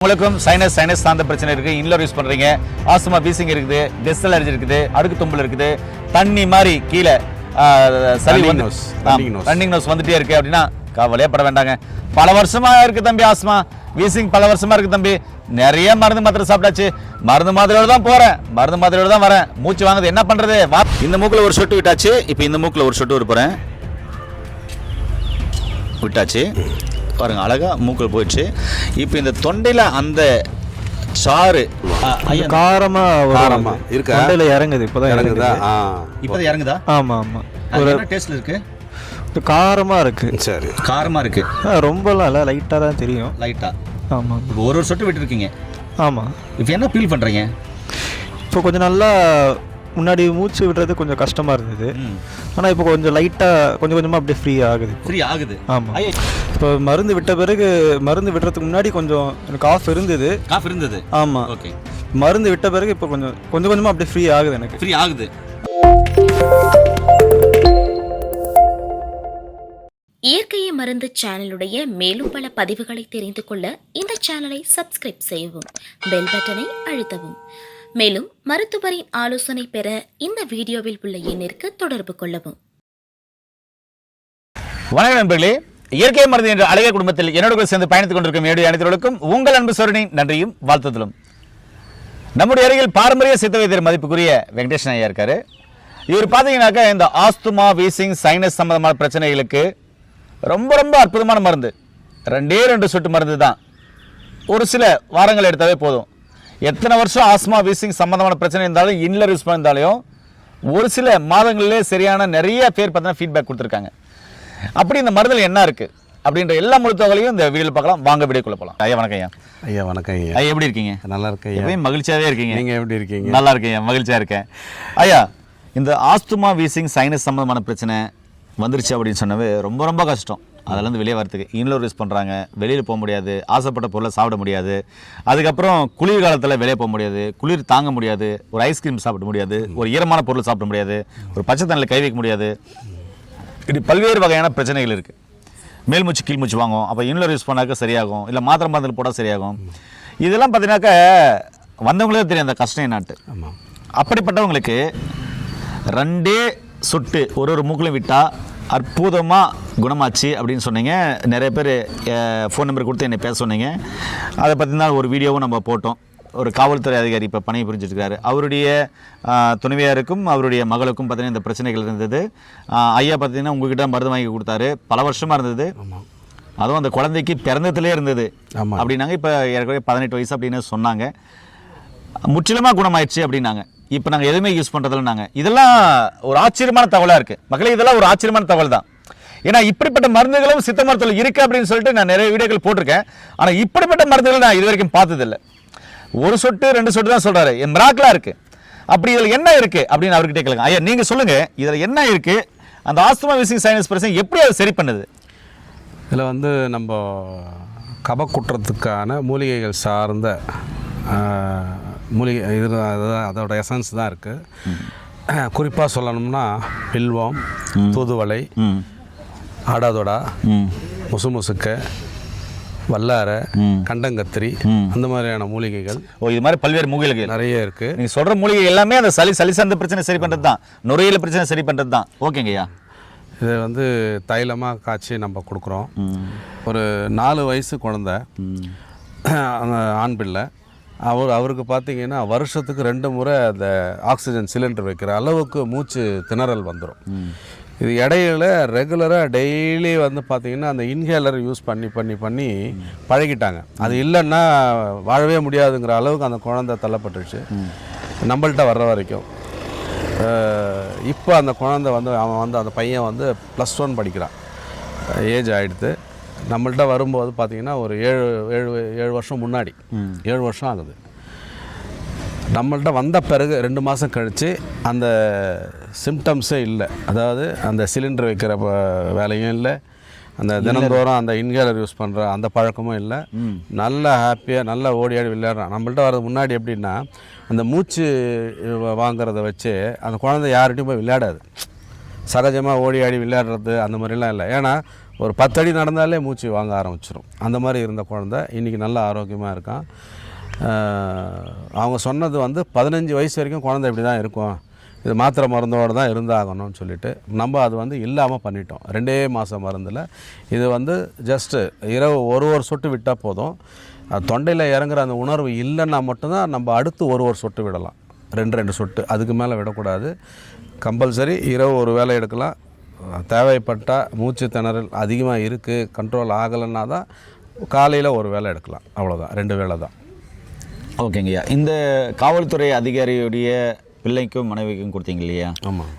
உங்களுக்கும் சைனஸ் சார்ந்த பிரச்சனை இருக்கு, இன்லர் யூஸ் பண்றீங்க, ஆஸ்துமா வீசிங் இருக்குது, டெஸ்ட் அலர்ஜி இருக்குது, அடுக்கு தும்பல் இருக்குது, தண்ணி மாதிரி கீழே ரன்னிங் நோஸ் வந்துட்டே இருக்கு அப்படின்னா கவலையே பட வேண்டாங்க. பல வருஷமா இருக்கு தம்பி, ஆஸ்துமா வீசிங் பல வருஷமா இருக்கு தம்பி. நிறைய மருந்து மாத்திரை சாப்பிட்டாச்சு, மருந்து மாத்திரையோட தான் போறேன், மருந்து மாத்திரையோட தான் வரேன், மூச்சு வாங்குது, என்ன பண்றது? இந்த மூக்குல ஒரு சொட்டு விட்டாச்சு, இப்போ இந்த மூக்குல ஒரு சொட்டு விட விட்டாச்சு பாருங்க, அழகா மூக்கில் போயிடுச்சு. இப்போ இந்த தொண்டையில அந்த சாறு காரமா இருக்கு, தொண்டையில இறங்குது. இப்பதான் இறங்குதா? இப்பதான் இறங்குதா? ஆமா ஆமா. ஒரு டேஸ்ட்ல இருக்கு, காரமா இருக்கு. சரி, காரமா இருக்கு. ரொம்பலாம் இல்லை, லைட்டா தான் தெரியும். லைட்டா? ஆமா. ஒரு சொட்டு விட்டு இருக்கீங்க. ஆமா. இப்போ என்ன ஃபீல் பண்றீங்க? இப்போ கொஞ்சம் நல்லா, முன்னாடி மூச்சு விடுறது கொஞ்சம் கஷ்டமா இருந்தது, ஆனால் இப்போ கொஞ்சம் லைட்டாக கொஞ்சம் கொஞ்சமாக அப்படியே ஃப்ரீ ஆகுது. ஆமாம். இப்போ மருந்து விட்ட பிறகு, மருந்து விடுறதுக்கு முன்னாடி கொஞ்சம் எனக்கு காஃப் இருந்தது. ஆமாம். ஓகே. மருந்து விட்ட பிறகு இப்போ கொஞ்சம் கொஞ்சமாக அப்படியே ஃப்ரீ ஆகுது. எனக்கு ஃப்ரீ ஆகுது. இயற்கையை மருந்து சேனலுடைய மேலும் பல பதிவுகளை தெரிந்து கொள்ள இந்த சேனலை சப்ஸ்கிரைப் செய்யவும், பெல் பட்டனை அழுத்தவும். மேலும் மருத்துவரின் ஆலோசனை பெற இந்த வீடியோவில் உள்ள எண்ணிற்கு தொடர்பு கொள்ளவும். வணக்கம் நண்பர்களே, இயற்கை மருந்து என்ற அழகிய குடும்பத்தில் என்னோட சேர்ந்து பயணித்துக் கொண்டிருக்கும் என்னுடைய அனைவருக்கும் உங்கள் அன்பு சோழனின் நன்றியும் வாழ்த்துதலும். நம்முடைய அருகில் பாரம்பரிய சித்த வைத்தியர் மதிப்புக்குரிய வெங்கடேஷன் ஐயா இருக்காரு. இவர் பார்த்தீங்கன்னாக்கா இந்த ஆஸ்துமா, வீசிங், சைனஸ் சம்பந்தமான பிரச்சனைகளுக்கு ரொம்ப ரொம்ப அற்புதமான மருந்து. 2 சொட்டு மருந்து தான், ஒரு சில வாரங்கள் எடுத்தாவே போதும். எத்தனை வருஷம் ஆஸ்மா, வீசிங் சம்பந்தமான பிரச்சனை இருந்தாலும், இன்லர் யூஸ் பண்ணியிருந்தாலும் ஒரு சில மாதங்களிலே சரியான நிறைய பேர் பார்த்தீங்கன்னா ஃபீட்பேக் கொடுத்துருக்காங்க. அப்படி இந்த மருந்தில் என்ன இருக்குது அப்படின்ற எல்லா முழுத்தவங்களையும் இந்த வீடியோவில் பார்க்கலாம். வாங்க வீடியோக்குள்ள போகலாம். ஐயா வணக்கம். ஐயா வணக்கம். ஐயா எப்படி இருக்கீங்க? நல்லா இருக்கேன். எப்பயும் மகிழ்ச்சியாகவே இருக்கீங்க. நீங்கள் எப்படி இருக்கீங்க? நல்லா இருக்கேன், மகிழ்ச்சியாக இருக்கேன். ஐயா, இந்த ஆஸ்துமா, வீசிங், சைனஸ் சம்பந்தமான பிரச்சனை வந்துருச்சு அப்படின்னு சொன்னவே ரொம்ப ரொம்ப கஷ்டம். அதிலேருந்து வெளியே வரத்துக்கு இன்லோர் யூஸ் பண்ணுறாங்க, வெளியில் போக முடியாது, ஆசைப்பட்ட பொருளை சாப்பிட முடியாது, அதுக்கப்புறம் குளிர் காலத்தில் வெளியே போக முடியாது, குளிர் தாங்க முடியாது, ஒரு ஐஸ்கிரீம் சாப்பிட முடியாது, ஒரு ஈரமான பொருளை சாப்பிட முடியாது, ஒரு பச்சை தண்ணியில் கை வைக்க முடியாது. இப்படி பல்வேறு வகையான பிரச்சனைகள் இருக்குது. மேல் மூச்சு கீழ் மூச்சு வாங்கும், அப்போ இன்லோர் யூஸ் பண்ணாக்க சரியாகும், இல்லை மாத்திரை மருந்து போட்டால் சரியாகும். இதெல்லாம் பார்த்தீங்கன்னாக்கா வந்தவங்களே தெரியும் அந்த கஷ்டம் என்னான்ட்டு. அப்படிப்பட்டவங்களுக்கு 2 சொட்டு ஒரு மூக்கில் விட்டால் அற்புதமாக குணமாச்சு அப்படின்னு சொன்னீங்க. நிறைய பேர் ஃபோன் நம்பர் கொடுத்து என்னை பேச சொன்னீங்க. அதை பற்றி தான் ஒரு வீடியோவும் நம்ம போட்டோம். ஒரு காவல்துறை அதிகாரி இப்போ பணி புரிஞ்சிருக்காரு. அவருடைய துணைவியாருக்கும் அவருடைய மகளுக்கும் பார்த்தீங்கன்னா இந்த பிரச்சனைகள் இருந்தது. ஐயா பார்த்தீங்கன்னா உங்ககிட்ட மருந்து வாங்கி கொடுத்தாரு, பல வருஷமாக இருந்தது. அதுவும் அந்த குழந்தைக்கு பிறந்ததுலேயே இருந்தது அப்படின்னாங்க. இப்போ ஏற்கனவே 18 வயசு அப்படின்னு சொன்னாங்க. முற்றிலுமாக குணமாயிடுச்சு அப்படின்னாங்க. இப்போ நாங்கள் எதுவுமே யூஸ் பண்ணுறதில்ல. இதெல்லாம் ஒரு ஆச்சரியமான தகவலாக இருக்குது மக்களே. இதெல்லாம் ஒரு ஆச்சரியமான தகவல் தான். ஏன்னா இப்படிப்பட்ட மருந்துகளும் சித்த மருத்துவத்தில் இருக்குது அப்படின்னு சொல்லிட்டு நான் நிறைய வீடியோக்கள் போட்டிருக்கேன். ஆனால் இப்படிப்பட்ட மருந்துகள் நான் இது வரைக்கும் பார்த்ததில்லை. 1 சொட்டு 2 சொட்டு தான் சொல்கிறாரு, என் மிராக்கலாக இருக்குது. அப்படி இதில் என்ன இருக்குது அப்படின்னு அவர்கிட்ட கேட்கலாம். ஐயா நீங்கள் சொல்லுங்கள், இதில் என்ன இருக்குது? அந்த ஆஸ்துமா, வீசிங், சைனஸ் பிரச்சனை எப்படி அதை சரி பண்ணுது? இதில் நம்ம கபக்குற்றத்துக்கான மூலிகைகள் சார்ந்த மூலிகை இது, அதோட எசன்ஸ் தான் இருக்குது. குறிப்பாக சொல்லணும்னா பில்வம், தூதுவளை, ஆடாதொடா, முசுமுசுக்க, வல்லாரை, கண்டங்கத்திரி, அந்த மாதிரியான மூலிகைகள். இது மாதிரி பல்வேறு மூலிகைகள் நிறைய இருக்குது. நீங்கள் சொல்கிற மூலிகை எல்லாமே அந்த சளி சார்ந்த பிரச்சனை சரி பண்ணுறது தான், நுரையீரல் பிரச்சனை சரி பண்ணுறது தான். ஓகேங்கய்யா. இதை தைலமாக காய்ச்சி நம்ம கொடுக்குறோம். ஒரு 4 வயசு குழந்த, அந்த ஆண் பிள்ளை, அவருக்கு பார்த்தீங்கன்னா வருஷத்துக்கு 2 முறை அந்த ஆக்சிஜன் சிலிண்டர் வைக்கிற அளவுக்கு மூச்சு திணறல் வந்துடும். இது இடையில ரெகுலராக டெய்லி பார்த்தீங்கன்னா அந்த இன்ஹேலர் யூஸ் பண்ணி பழகிட்டாங்க. அது இல்லைன்னா வாழவே முடியாதுங்கிற அளவுக்கு அந்த குழந்தை தள்ளப்பட்டுருச்சு நம்மள்கிட்ட வர்ற வரைக்கும். இப்போ அந்த குழந்தை அவன் அந்த பையன் +1 படிக்கிறான், ஏஜ் ஆகிடுது. நம்மள்கிட்ட வரும்போது பார்த்திங்கன்னா ஒரு 7 வருஷம் முன்னாடி, 7 வருஷம் ஆகுது. நம்மள்கிட்ட வந்த பிறகு 2 மாதம் கழித்து அந்த சிம்டம்ஸே இல்லை. அதாவது அந்த சிலிண்டர் வைக்கிற வேலையும் இல்லை, அந்த தினந்தோறும் அந்த இன்ஹேலர் யூஸ் பண்ணுற அந்த பழக்கமும் இல்லை. நல்லா ஹாப்பியாக நல்லா ஓடி ஆடி விளையாடுறான். நம்மள்கிட்ட வர்றது முன்னாடி எப்படின்னா, அந்த மூச்சு வாங்கிறத வச்சு அந்த குழந்தை யார்கிட்டையும் போய் விளையாடாது. சகஜமாக ஓடி ஆடி விளையாடுறது அந்த மாதிரிலாம் இல்லை. ஏன்னா ஒரு 10 அடி நடந்தாலே மூச்சு வாங்க ஆரம்பிச்சிடும். அந்த மாதிரி இருந்த குழந்தை இன்றைக்கி நல்லா ஆரோக்கியமாக இருக்கான். அவங்க சொன்னது வந்து 15 வயசு வரைக்கும் குழந்தை இப்படி தான் இருக்கும், இது மாத்திரை மருந்தோடு தான் இருந்தாகணும்னு சொல்லிட்டு நம்ம அது வந்து இல்லாமல் பண்ணிட்டோம். 2 மாதம் மருந்தில் இது வந்து ஜஸ்ட்டு இரவு ஒரு சொட்டு விட்டால் போதும். தொண்டையில் இறங்குற அந்த உணர்வு இல்லைன்னா மட்டும்தான் நம்ம அடுத்து ஒரு சொட்டு விடலாம், 2 சொட்டு, அதுக்கு மேலே விடக்கூடாது. கம்பல்சரி இரவு ஒரு வேளை எடுக்கலாம். தேவைப்பட்டால் மூச்சு திணறல் அதிகமாக இருக்குது, கண்ட்ரோல் ஆகலைன்னா தான் காலையில் ஒரு வேளை எடுக்கலாம், அவ்வளோதான், 2 வேளை தான். ஓகேங்கய்யா. இந்த காவல்துறை அதிகாரியுடைய பிள்ளைக்கும் மனைவிக்கும் கொடுத்தீங்க இல்லையா? ஆமாம்.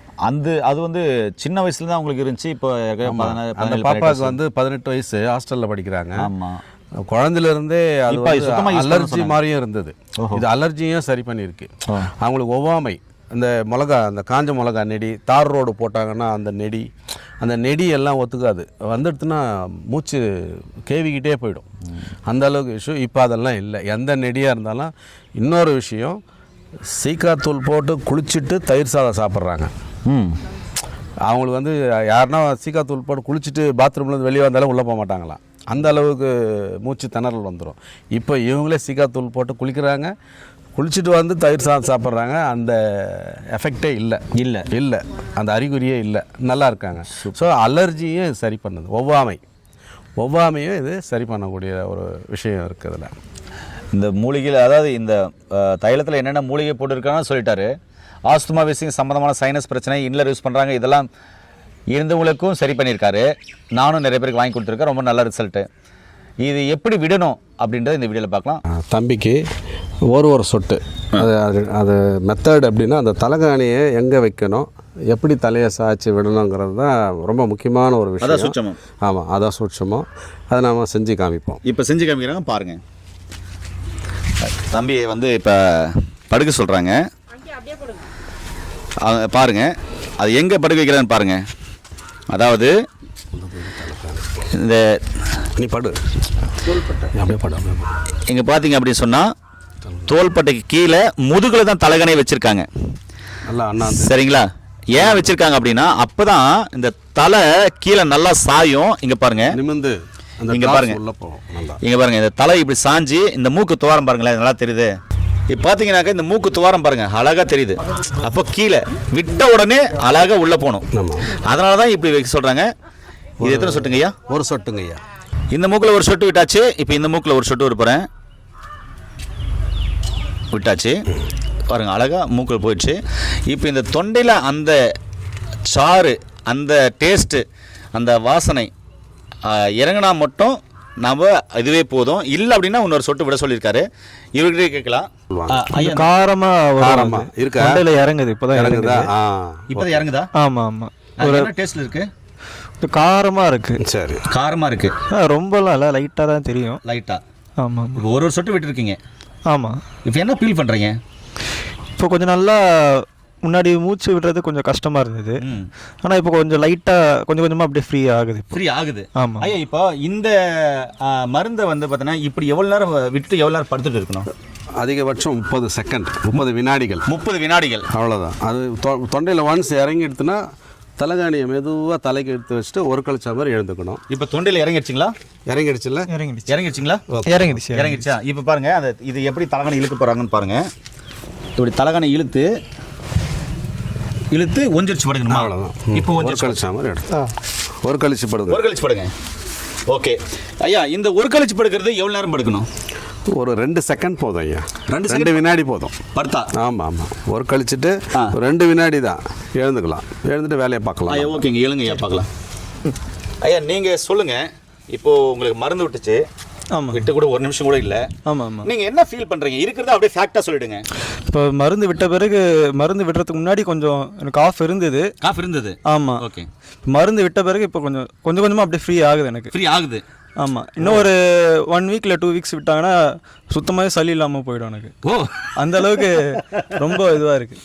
அது வந்து சின்ன வயசுல தான் உங்களுக்கு இருந்துச்சு. இப்போ அந்த பாப்பாவுக்கு வந்து 18 வயசு, ஹாஸ்டலில் படிக்கிறாங்க. ஆமாம். குழந்தையிலேருந்தே அது அலர்ஜி மாதிரியும் இருந்தது. இது அலர்ஜியும் சரி பண்ணியிருக்கு. அவங்களுக்கு ஒவ்வாமை, இந்த மிளகா, அந்த காஞ்ச மிளகா நெடி, தார் ரோடு போட்டாங்கன்னா அந்த நெடி எல்லாம் ஒத்துக்காது, வந்துடுத்துன்னா மூச்சு கேவிக்கிட்டே போயிடும், அந்த அளவுக்கு இஷ்யூ. இப்போ அதெல்லாம் இல்லை, எந்த நெடியாக இருந்தாலும். இன்னொரு விஷயம், சீக்காத்தூள் போட்டு குளிச்சுட்டு தயிர் சாதம் சாப்பிட்றாங்க. அவங்களுக்கு வந்து யாருன்னா சீக்காத்தூள் போட்டு குளிச்சுட்டு பாத்ரூம்லேருந்து வெளியே வந்தாலும் உள்ளே போக மாட்டாங்களாம், அந்த அளவுக்கு மூச்சு திணறல் வந்துடும். இப்போ இவங்களே சீக்காத்தூள் போட்டு குளிக்கிறாங்க, குளிச்சுட்டு வந்து தயிர் சாதம் சாப்பிட்றாங்க, அந்த எஃபெக்டே இல்லை, அந்த அறிகுறியே இல்லை, நல்லா இருக்காங்க. ஸோ அலர்ஜியும் சரி பண்ணுது, ஒவ்வாமையும் இது சரி பண்ணக்கூடிய ஒரு விஷயம் இருக்குது இதில். இந்த மூலிகையில், அதாவது இந்த தைலத்தில் என்னென்ன மூலிகை போட்டுருக்கான்னு சொல்லிட்டாரு. ஆஸ்துமா வீசிங் சம்மந்தமான சைனஸ் பிரச்சனை இன்லர் யூஸ் பண்ணுறாங்க, இதெல்லாம் இருந்தவங்களுக்கும் சரி பண்ணியிருக்காரு. நானும் நிறைய பேருக்கு வாங்கி கொடுத்துருக்கேன், ரொம்ப நல்ல ரிசல்ட்டு. இது எப்படி விடணும் அப்படின்றத இந்த வீடியோவில் பார்க்கலாம். தம்பிக்கு ஒரு சொட்டு, அது மெத்தட் அப்படின்னா அந்த தலைகாணியை எங்கே வைக்கணும், எப்படி தலையை சாய்ச்சி விடணுங்கிறது தான் ரொம்ப முக்கியமான ஒரு விஷயம். ஆமாம், அதான் சூட்சமம். அதை நாம் செஞ்சு காமிப்போம். இப்போ செஞ்சு காமிக்கிறாங்க பாருங்கள். தம்பியை வந்து இப்போ படுக்க சொல்கிறாங்க, பாருங்கள் அது எங்கே படுக்க வைக்கிறான்னு பாருங்கள். அதாவது இந்த நீ படு, அப்படியே படு. இங்கே பார்த்தீங்க அப்படின்னு சொன்னால் தோள்பட்டைக்கு கீழே முதுகில் தான் தலைகணை வச்சுருக்காங்க. நல்லா அண்ணா, சரிங்களா? ஏன் வச்சுருக்காங்க அப்படின்னா அப்போ தான் இந்த தலை கீழே நல்லா சாயும். இங்கே பாருங்கள், நிமிந்து இங்கே பாருங்கள், இங்கே பாருங்கள், இந்த தலை இப்படி சாஞ்சி இந்த மூக்கு துவாரம் பாருங்களேன், நல்லா தெரியுது. இப்போ பார்த்தீங்கன்னாக்கா இந்த மூக்கு துவாரம் பாருங்கள், அழகாக தெரியுது. அப்போ கீழே விட்ட உடனே அழகாக உள்ளே போகணும். அதனால தான் இப்படி வைக்க சொல்கிறாங்க. இது எத்தனை சொட்டுங்கய்யா? ஒரு சொட்டுங்கய்யா. இந்த மூக்கில் ஒரு சொட்டு விட்டாச்சு. இப்போ இந்த மூக்கில் ஒரு சொட்டு விடுறேன், விட்டாச்சு பாருங்கள், அழகாக மூக்கில் போயிடுச்சு. இப்போ இந்த தொண்டையில் அந்த சாறு, அந்த டேஸ்ட்டு, அந்த வாசனை இறங்கினா மட்டும் நம்ம இதுவே போதும். இல்லை அப்படின்னா இன்னொரு சொட்டு விட சொல்லியிருக்காரு. இவர்கிட்டே கேட்கலாம். காரமாக இருக்கா? தொண்டையில் இறங்குது, இப்போ தான் இறங்குதா? இப்போ தான் இறங்குதா? ஆமாம் ஆமாம். என்ன டேஸ்ட்டில் இருக்குது? காரமாக இருக்குது. சரி, காரமாக இருக்குது. ரொம்பலாம் இல்லை, லைட்டாக தான் தெரியும். லைட்டாக. ஆமாம். இப்போ ஒரு சொட்டு விட்டுருக்கீங்க. ஆமாம். இப்போ என்ன ஃபீல் பண்ணுறீங்க? இப்போ கொஞ்சம் நல்லா, முன்னாடி மூச்சு விடுறது கொஞ்சம் கஷ்டமாக இருந்தது, ஆனால் இப்போ கொஞ்சம் லைட்டாக கொஞ்சமாக அப்படியே ஃப்ரீ ஆகுது. ஆமாம். ஐயா, இப்போ இந்த மருந்தை வந்து பார்த்தீங்கன்னா இப்படி எவ்வளோ நேரம் விட்டு எவ்வளோ நேரம் படுத்துட்டு இருக்கணும்? அதிகபட்சம் 30 செகண்ட், 30 வினாடிகள். 30 வினாடிகள், அவ்வளோதான். அது தொண்டையில் ஒன்ஸ் இறங்கி எடுத்துனா தலைகாணியை மெதுவாக தலைக்கு எடுத்து வச்சுட்டு ஒரு கழிச்சா மாதிரி எழுந்துக்கணும். இப்போ தொண்டையில் இறங்கிடுச்சிங்களா? இறங்கிடுச்சுங்களா? இறங்கிடுச்சா? இப்போ பாருங்கள், அது இது எப்படி தலைகாணி இழுக்க போகிறாங்கன்னு பாருங்கள். இப்படி தலைகாணி இழுத்து ஒஞ்சிருச்சு படுக்கணுமா? அவ்வளோதான். இப்போ ஒரு கழிச்சா மாதிரி எடுத்து ஒரு கழிச்சு படுங்க. ஓகே ஐயா, இந்த ஒரு கழிச்சு படுக்கிறது எவ்வளோ நேரம் படுக்கணும்? ஒரு 2 செகண்ட் போதும் ஐயா, 2 வினாடி போதும் படுத்தா. ஆமாம், ஒரு கழிச்சுட்டு 2 வினாடி தான், எழுந்துக்கலாம். எழுந்துட்டு வேலையை பார்க்கலாம். ஐயா ஓகேங்க, எழுங்க ஐயா பார்க்கலாம். ஐயா நீங்கள் சொல்லுங்கள், இப்போது உங்களுக்கு மருந்து விட்டுச்சு. ஆமாம், விட்டு கூட ஒரு நிமிஷம் கூட இல்லை. ஆமாம். நீங்கள் என்ன ஃபீல் பண்ணுறீங்க? இருக்கிறத அப்படியே ஃபேக்டாக சொல்லிவிடுங்க. இப்போ மருந்து விட்ட பிறகு, மருந்து விடுறதுக்கு முன்னாடி கொஞ்சம் எனக்கு காஃப் இருந்தது. ஆமாம். ஓகே. மருந்து விட்ட பிறகு இப்போ கொஞ்சமாக அப்படியே ஃப்ரீ ஆகுது. ஆமாம். இன்னும் ஒரு 1 வீக் இல்லை 2 வீக்ஸ் விட்டாங்கன்னா சுத்தமாகவே சளி இல்லாமல் போயிடும் எனக்கு. அந்த அளவுக்கு ரொம்ப இதுவாக இருக்குது.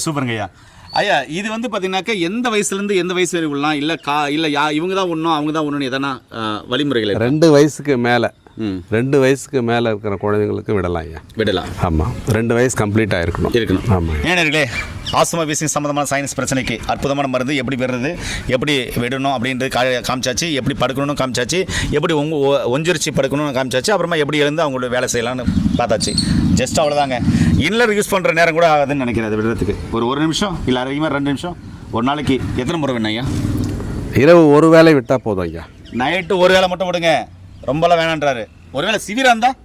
சூப்பருங்க ஐயா. ஐயா, இது வந்து பார்த்தீங்கன்னாக்கா எந்த வயசுலேருந்து எந்த வயசு வரைக்கும் விடலாம்? இல்லை இவங்க தான் ஒன்றும் அவங்க தான் ஒன்றுன்னு எதனா வழிமுறைகள்? 2 வயசுக்கு மேலே 2 வயசுக்கு மேலே இருக்கிற குழந்தைங்களுக்கு விடலாம் ஐயா. விடலாம். ஆமாம், 2 வயசு கம்ப்ளீட்டாக இருக்கணும். ஆமாம். ஏனர்களே, ஆஸ்துமா வீசிங் சம்மந்தமான சைனஸ் பிரச்சனைக்கு அற்புதமான மருந்து எப்படி விடுறது, எப்படி விடணும் அப்படின்றது காமிச்சாச்சு, எப்படி படுக்கணும்னு காமிச்சாச்சு, எப்படி ஒஞ்சிரிச்சு படுக்கணும்னு காமிச்சாச்சு, அப்புறமா எப்படி எழுந்து அவங்களோட வேலை செய்யலாம்னு பார்த்தாச்சு. ஜஸ்ட் அவ்வளோதாங்க. இன்னர் யூஸ் பண்ணுற நேரம் கூட ஆகுதுன்னு நினைக்கிறேன் அது விடுறதுக்கு. ஒரு நிமிஷம் இல்லை அதிகமாக 2 நிமிஷம். ஒரு நாளைக்கு எத்தனை முறை வேணும் ஐயா? இரவு ஒரு வேளை விட்டால் போதும் ஐயா. நைட்டு ஒரு வேளை மட்டும் விடுங்க, ரொம்பலாம் வேணான்றாரு. ஒருவேளை சிவிராக இருந்தால்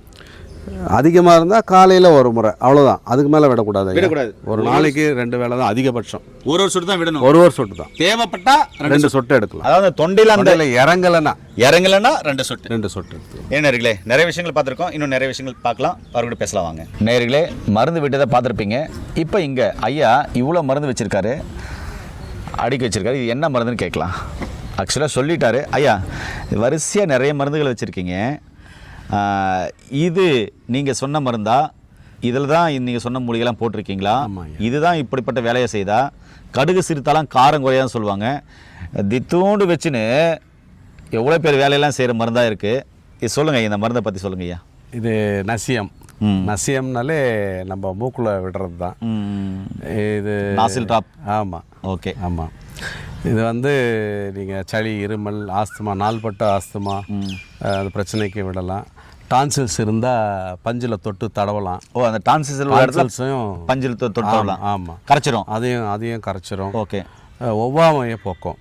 அதிகமாக இருந்தால் காலையில் ஒரு முறை, அவ்வளோதான். அதுக்கு மேலே விடக்கூடாது. விடக்கூடாது. ஒரு நாளைக்கு 2 வேளை தான் அதிகபட்சம். ஒரு சொட்டு தான் விடணும். ஒரு சொட்டு தான். தேவைப்பட்டா 2 சொட்டு எடுக்கலாம். அதாவது தொண்டையில் அந்த இறங்கலைன்னா 2 சொட்டு. 2 சொட்டு எடுக்கலாம். நேயர்களே, நிறைய விஷயங்கள் பார்த்துருக்கோம், இன்னும் நிறைய விஷயங்கள் பார்க்கலாம். அவர்கிட்ட பேசலாம் வாங்க. நேயர்களே, மருந்து விட்டதை பார்த்துருப்பீங்க. இப்போ இங்கே ஐயா இவ்வளோ மருந்து வச்சுருக்காரு, அடுக்கி வச்சுருக்காரு. இது என்ன மருந்துன்னு கேட்கலாம். ஆக்சுவலாக சொல்லிட்டாரு ஐயா, வரிசையாக நிறைய மருந்துகள் வச்சுருக்கீங்க. இது நீங்கள் சொன்ன மருந்தா? இதில் தான் நீங்கள் சொன்ன மூலிகைலாம் போட்டிருக்கீங்களா? இதுதான் இப்படிப்பட்ட வேலையை செய்தால் கடுகு சிறுத்தாலாம் காரம் குறையான்னு சொல்லுவாங்க. தித்தூண்டு வச்சுன்னு எவ்வளோ பேர் வேலையெல்லாம் செய்கிற மருந்தாக இருக்குது. இது சொல்லுங்கள், இந்த மருந்தை பற்றி சொல்லுங்க ஐயா. இது நசியம். நசியம்னாலே நம்ம மூக்கில் விடுறது தான். இது நாசில் ட்ராப். ஆமாம். ஓகே. ஆமாம். இது வந்து நீங்கள் சளி, இருமல், ஆஸ்துமா, நாள்பட்ட ஆஸ்துமா அந்த பிரச்சனைக்கு விடலாம். டான்சில்ஸ் இருந்தால் பஞ்சில் தொட்டு தடவலாம். ஓ, அந்த டான்சில்ஸையும் பஞ்சில் தொட்டு தடவலாம். ஆமாம், கரைச்சிரும். அதையும் கரைச்சிரும். ஓகே. ஒவ்வாமையை போக்கும்.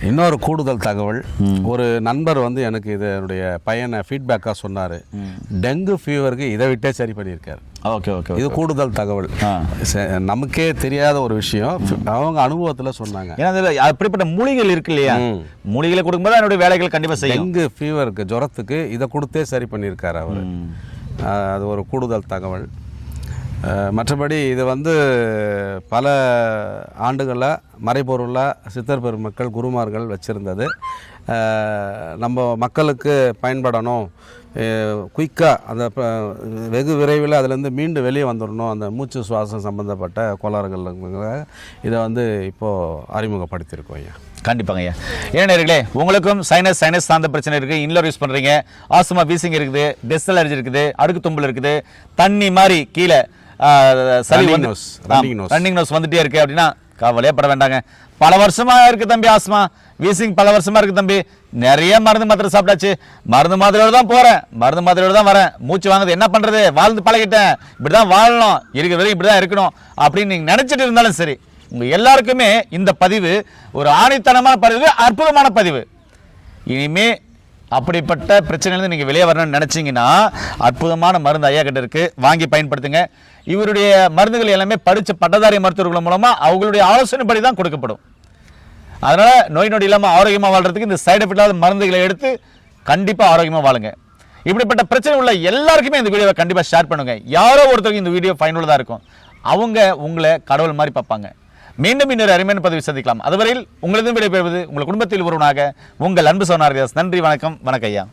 இன்னொரு கூடுதல் தகவல், ஒரு நண்பர் வந்து எனக்கு இதனுடைய பையனை ஃபீட்பேக்காக சொன்னார். டெங்கு ஃபீவருக்கு இதை விட்டே சரி பண்ணியிருக்காரு. Okay okay. இது கூடுதல் தகவல், நமக்கே தெரியாத ஒரு விஷயம், அவங்க அனுபவத்தில் சொன்னாங்க. ஏன்னா அதில் அப்படிப்பட்ட மூலிகைகள் இருக்கு இல்லையா, மூலிகைகளை கொடுக்கும்போது என்னுடைய வேலைகள் கண்டிப்பாக செய்யும். டெங்கு ஃபீவருக்கு, ஜுரத்துக்கு இதை கொடுத்தே சரி பண்ணியிருக்காரு அவர். அது ஒரு கூடுதல் தகவல். மற்றபடி இது வந்து பல ஆண்டுகளில் மறைபொருளாக சித்தர் பெருமக்கள், குருமார்கள் வச்சுருந்தது. நம்ம மக்களுக்கு பயன்படணும், குயிக்காக அந்த வெகு விரைவில் அதுலேருந்து மீண்டு வெளியே வந்துடணும், அந்த மூச்சு சுவாசம் சம்மந்தப்பட்ட கோளாறுகள் இதை வந்து இப்போது அறிமுகப்படுத்தியிருக்கோம் ஐயா. கண்டிப்பாங்க ஐயா. ஏன்னே உங்களுக்கும் சைனஸ் சார்ந்த பிரச்சனை இருக்குது, இன்லர் யூஸ் பண்ணுறீங்க, ஆஸ்துமா வீசிங் இருக்குது, டெஸ்ட் அலர்ஜி இருக்குது, அடுக்கு தும்பல் இருக்குது, தண்ணி மாதிரி கீழே சளி ரன்னிங் நோஸ் வந்துட்டே இருக்கு அப்படின்னா கவலையே பட வேண்டாங்க. பல வருஷமா இருக்கு தம்பி, ஆஸ்மா வீசிங் பல வருஷமா இருக்கு தம்பி. நிறைய மருந்து மாத்திரை சாப்பிட்டாச்சு, மருந்து மாத்திரையோட தான் போறேன், மருந்து மாத்திரையோட தான் வரேன், மூச்சு வாங்குது, என்ன பண்றது, வாழ்ந்து பழகிட்டேன், இப்படிதான் வாழணும், இருக்கிற வரைக்கும் இப்படிதான் இருக்கணும் அப்படின்னு நீங்க நினைச்சிட்டு இருந்தாலும் சரி, உங்க எல்லாருக்குமே இந்த பதிவு ஒரு ஆணித்தனமான பதிவு, அற்புதமான பதிவு. இனிமே அப்படிப்பட்ட பிரச்சனையிலிருந்து நீங்கள் வெளியே வரணும்னு நினச்சிங்கன்னா அற்புதமான மருந்து ஐயா கிட்ட இருக்குது, வாங்கி பயன்படுத்துங்க. இவருடைய மருந்துகள் எல்லாமே படித்த பட்டதாரி மருத்துவர்கள் மூலமாக அவங்களுடைய ஆலோசனைப்படி தான் கொடுக்கப்படும். அதனால் நோய் நொடி இல்லாமல் ஆரோக்கியமாக வாழ்கிறதுக்கு இந்த சைடு எஃபெக்ட் இல்லாத மருந்துகளை எடுத்து கண்டிப்பாக ஆரோக்கியமாக வாழுங்க. இப்படிப்பட்ட பிரச்சனை உள்ள எல்லாருக்குமே இந்த வீடியோவை கண்டிப்பாக ஷேர் பண்ணுங்க. யாரோ ஒருத்தருக்கு இந்த வீடியோ பயனுள்ளதாக இருக்கும், அவங்க உங்களை கடவுள் மாதிரி பார்ப்பாங்க. மீண்டும் இன்னொரு அருமையான பதிவு சந்திக்கலாம். அதுவரையில் உங்களது விடைபெறுவது உங்கள் குடும்பத்தில் ஒருவனாக உங்கள் அன்பு சோனார். நன்றி, வணக்கம். வணக்கம் ஐயா.